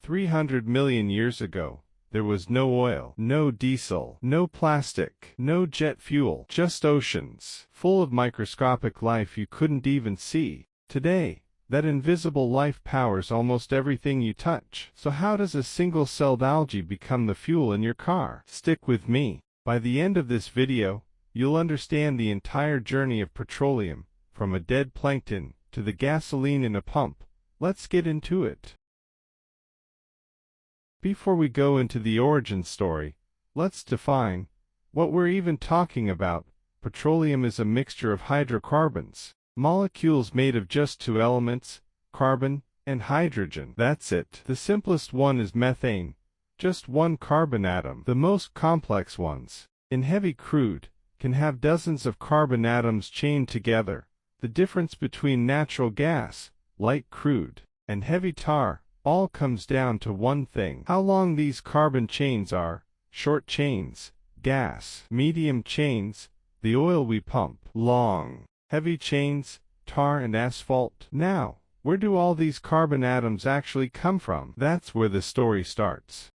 300 million years ago, there was no oil, no diesel, no plastic, no jet fuel, just oceans, full of microscopic life you couldn't even see. Today, that invisible life powers almost everything you touch. So how does a single-celled algae become the fuel in your car? Stick with me. By the end of this video, you'll understand the entire journey of petroleum, from a dead plankton to the gasoline in a pump. Let's get into it. Before we go into the origin story, let's define what we're even talking about. Petroleum is a mixture of hydrocarbons, molecules made of just two elements, carbon and hydrogen. That's it. The simplest one is methane, just one carbon atom. The most complex ones, in heavy crude, can have dozens of carbon atoms chained together. The difference between natural gas, light crude, and heavy tar all comes down to one thing: how long these carbon chains are. Short chains, gas; medium chains, the oil we pump; long, heavy chains, tar and asphalt. Now, where do all these carbon atoms actually come from? That's where the story starts.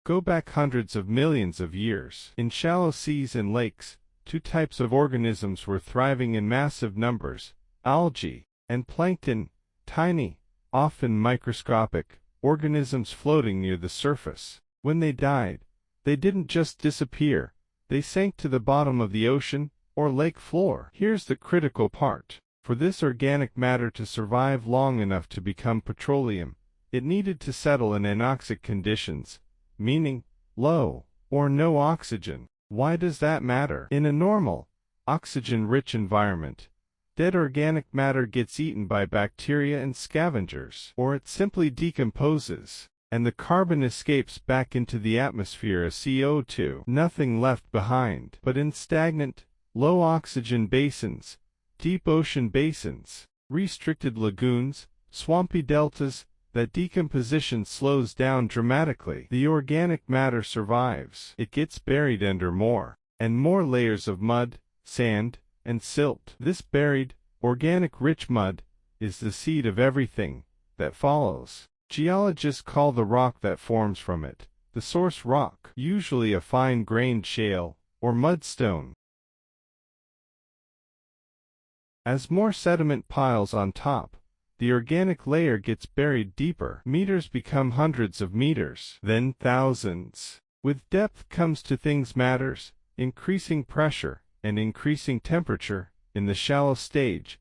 Go back hundreds of millions of years. In shallow seas and lakes, two types of organisms were thriving in massive numbers: algae and plankton, tiny, often microscopic, organisms floating near the surface. When they died, they didn't just disappear, they sank to the bottom of the ocean or lake floor. Here's the critical part. For this organic matter to survive long enough to become petroleum, it needed to settle in anoxic conditions, meaning low or no oxygen. Why does that matter? In a normal, oxygen-rich environment, dead organic matter gets eaten by bacteria and scavengers, or it simply decomposes, and the carbon escapes back into the atmosphere as CO2. Nothing left behind. But in stagnant, low oxygen basins, deep ocean basins, restricted lagoons, swampy deltas, that decomposition slows down dramatically. The organic matter survives. It gets buried under more and more layers of mud, sand, and silt. This buried, organic-rich mud is the seed of everything that follows. Geologists call the rock that forms from it the source rock, usually a fine-grained shale or mudstone. As more sediment piles on top, the organic layer gets buried deeper. Meters become hundreds of meters, then thousands. With depth comes two things matters: increasing pressure and increasing temperature. In the shallow stage,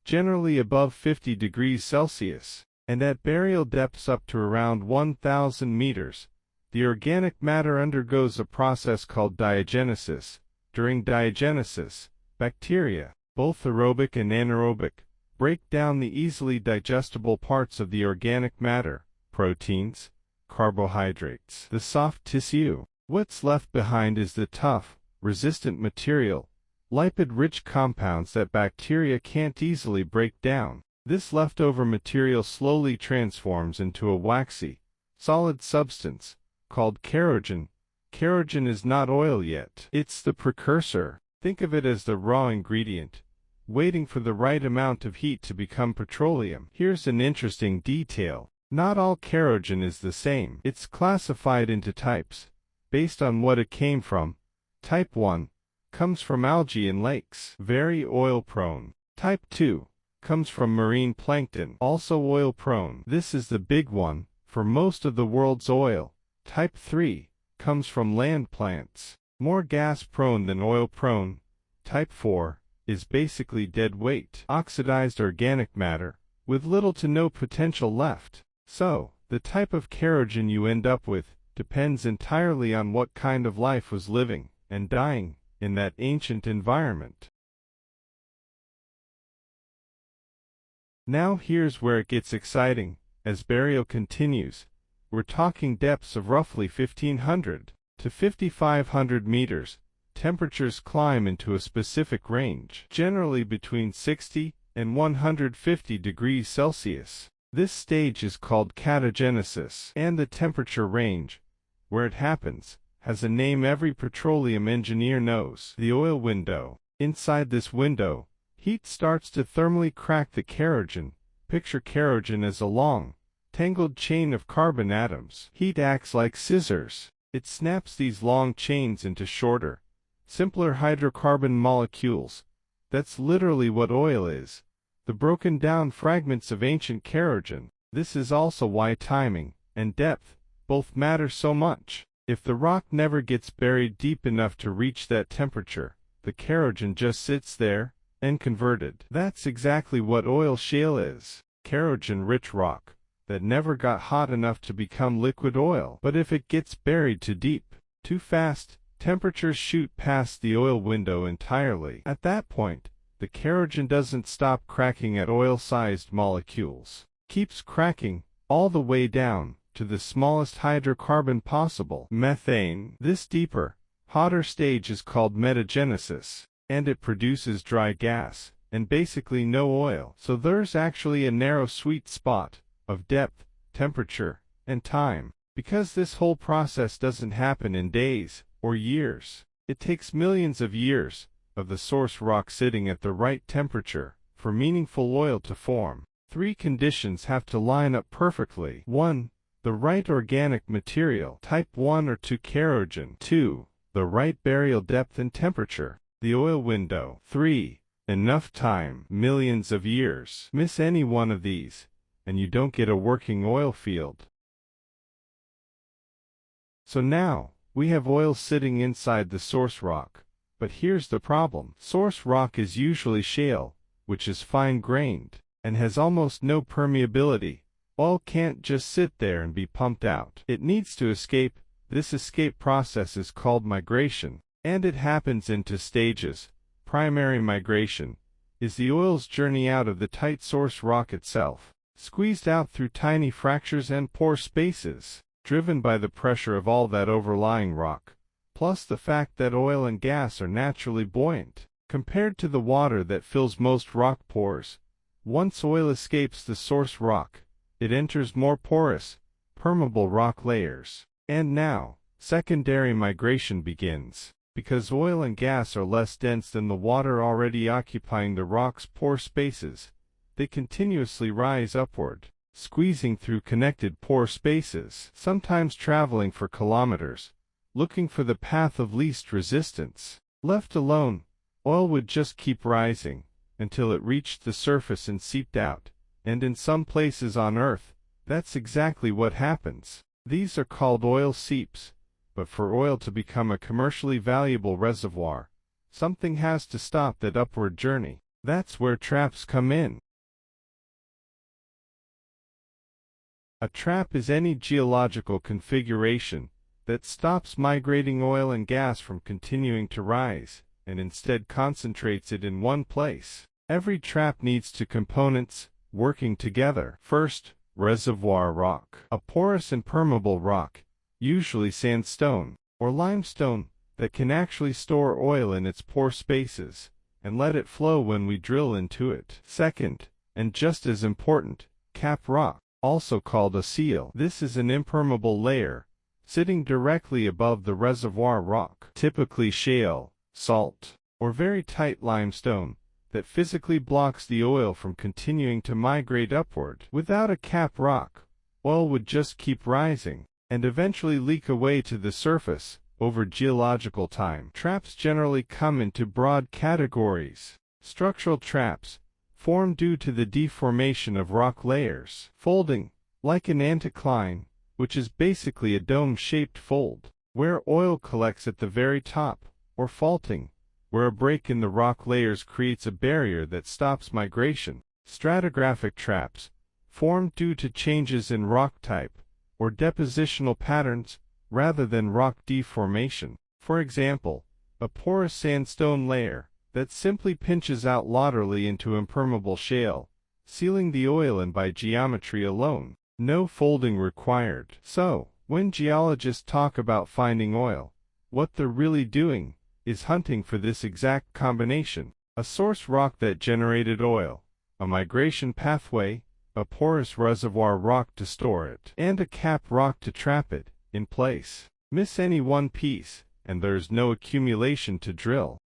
generally above 50 degrees Celsius, and at burial depths up to around 1,000 meters, the organic matter undergoes a process called diagenesis. During diagenesis, bacteria, both aerobic and anaerobic, break down the easily digestible parts of the organic matter: proteins, carbohydrates, the soft tissue. What's left behind is the tough, resistant material, lipid-rich compounds that bacteria can't easily break down. This leftover material slowly transforms into a waxy, solid substance called kerogen. Kerogen is not oil yet. It's the precursor. Think of it as the raw ingredient, waiting for the right amount of heat to become petroleum. Here's an interesting detail. Not all kerogen is the same. It's classified into types, based on what it came from. Type 1 comes from algae in lakes, very oil-prone. Type 2 comes from marine plankton, also oil-prone. This is the big one for most of the world's oil. Type 3 comes from land plants, more gas-prone than oil-prone. Type 4 is basically dead weight, oxidized organic matter, with little to no potential left. So, the type of kerogen you end up with depends entirely on what kind of life was living and dying in that ancient environment. Now here's where it gets exciting. As burial continues, we're talking depths of roughly 1,500 to 5,500 meters. Temperatures climb into a specific range, generally between 60 and 150 degrees Celsius. This stage is called Catagenesis, and the temperature range, where it happens, has a name every petroleum engineer knows: the oil window. Inside this window, heat starts to thermally crack the kerogen, Picture kerogen as a long, tangled chain of carbon atoms. Heat acts like scissors. It snaps these long chains into shorter, simpler hydrocarbon molecules. That's literally what oil is, the broken down fragments of ancient kerogen. This is also why timing and depth both matter so much. If the rock never gets buried deep enough to reach that temperature, the kerogen just sits there, unconverted. That's exactly what oil shale is. Kerogen-rich rock that never got hot enough to become liquid oil. But if it gets buried too deep, too fast, temperatures shoot past the oil window entirely. At that point, the kerogen doesn't stop cracking at oil-sized molecules. Keeps cracking all the way down to the smallest hydrocarbon possible, methane. This deeper, hotter stage is called metagenesis, and it produces dry gas and basically no oil. So there's actually a narrow sweet spot of depth, temperature, and time. Because this whole process doesn't happen in days or years, it takes millions of years of the source rock sitting at the right temperature for meaningful oil to form. 3 conditions have to line up perfectly. 1. The right organic material, type 1 or 2 kerogen. 2. The right burial depth and temperature, the oil window. 3. Enough time, millions of years. Miss any one of these, and you don't get a working oil field. So now, we have oil sitting inside the source rock. But here's the problem. Source rock is usually shale, which is fine-grained, and has almost no permeability. Oil can't just sit there and be pumped out. It needs to escape. This escape process is called migration, and it happens in 2 stages. Primary migration is the oil's journey out of the tight source rock itself, squeezed out through tiny fractures and pore spaces, driven by the pressure of all that overlying rock, plus the fact that oil and gas are naturally buoyant, compared to the water that fills most rock pores. Once oil escapes the source rock, it enters more porous, permeable rock layers. And now, secondary migration begins. Because oil and gas are less dense than the water already occupying the rock's pore spaces, they continuously rise upward, squeezing through connected pore spaces, sometimes traveling for kilometers, looking for the path of least resistance. Left alone, oil would just keep rising until it reached the surface and seeped out. And in some places on Earth, that's exactly what happens. These are called oil seeps. But for oil to become a commercially valuable reservoir, something has to stop that upward journey. That's where traps come in. A trap is any geological configuration that stops migrating oil and gas from continuing to rise, and instead concentrates it in one place. Every trap needs 2 components working together. First, reservoir rock. A porous and permeable rock, usually sandstone or limestone, that can actually store oil in its pore spaces and let it flow when we drill into it. Second, and just as important, cap rock, also called a seal. This is an impermeable layer sitting directly above the reservoir rock, typically shale, salt, or very tight limestone, that physically blocks the oil from continuing to migrate upward. Without a cap rock, oil would just keep rising and eventually leak away to the surface over geological time. Traps generally come into broad categories. Structural traps, formed due to the deformation of rock layers. Folding, like an anticline, which is basically a dome-shaped fold, where oil collects at the very top, or faulting, where a break in the rock layers creates a barrier that stops migration. Stratigraphic traps, formed due to changes in rock type, or depositional patterns, rather than rock deformation. For example, a porous sandstone layer that simply pinches out laterally into impermeable shale, sealing the oil in by geometry alone. No folding required. So, when geologists talk about finding oil, what they're really doing is hunting for this exact combination: a source rock that generated oil, a migration pathway, a porous reservoir rock to store it, and a cap rock to trap it in place. Miss any one piece, and there's no accumulation to drill.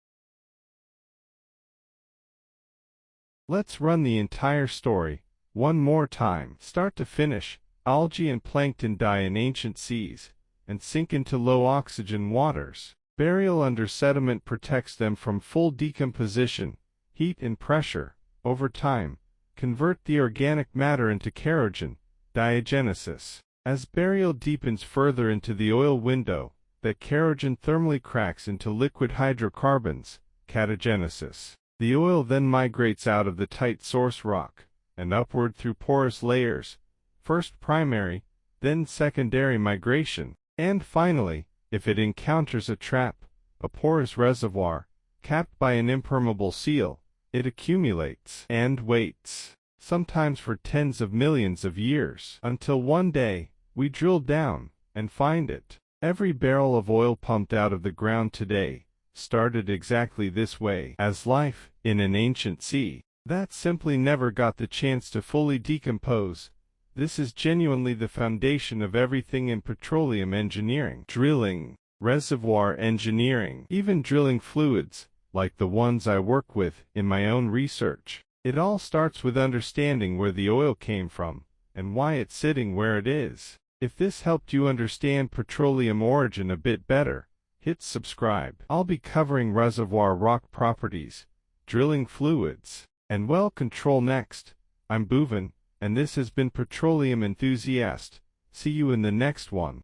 Let's run the entire story One more time. Start to finish, algae and plankton die in ancient seas and sink into low oxygen waters. Burial under sediment protects them from full decomposition. Heat and pressure, over time, convert the organic matter into kerogen, Diagenesis. As burial deepens further into the oil window, that kerogen thermally cracks into liquid hydrocarbons, Catagenesis. The oil then migrates out of the tight source rock and upward through porous layers, first primary, then secondary migration, and finally, if it encounters a trap, a porous reservoir, capped by an impermeable seal, it accumulates and waits, sometimes for tens of millions of years, until one day, we drill down and find it. Every barrel of oil pumped out of the ground today started exactly this way, as life in an ancient sea that simply never got the chance to fully decompose. This is genuinely the foundation of everything in petroleum engineering, drilling, reservoir engineering, even drilling fluids, like the ones I work with in my own research. It all starts with understanding where the oil came from and why it's sitting where it is. If this helped you understand petroleum origin a bit better, hit subscribe. I'll be covering reservoir rock properties, drilling fluids, and well control next. I'm Bhuvan, and this has been Petroleum Enthusiast. See you in the next one.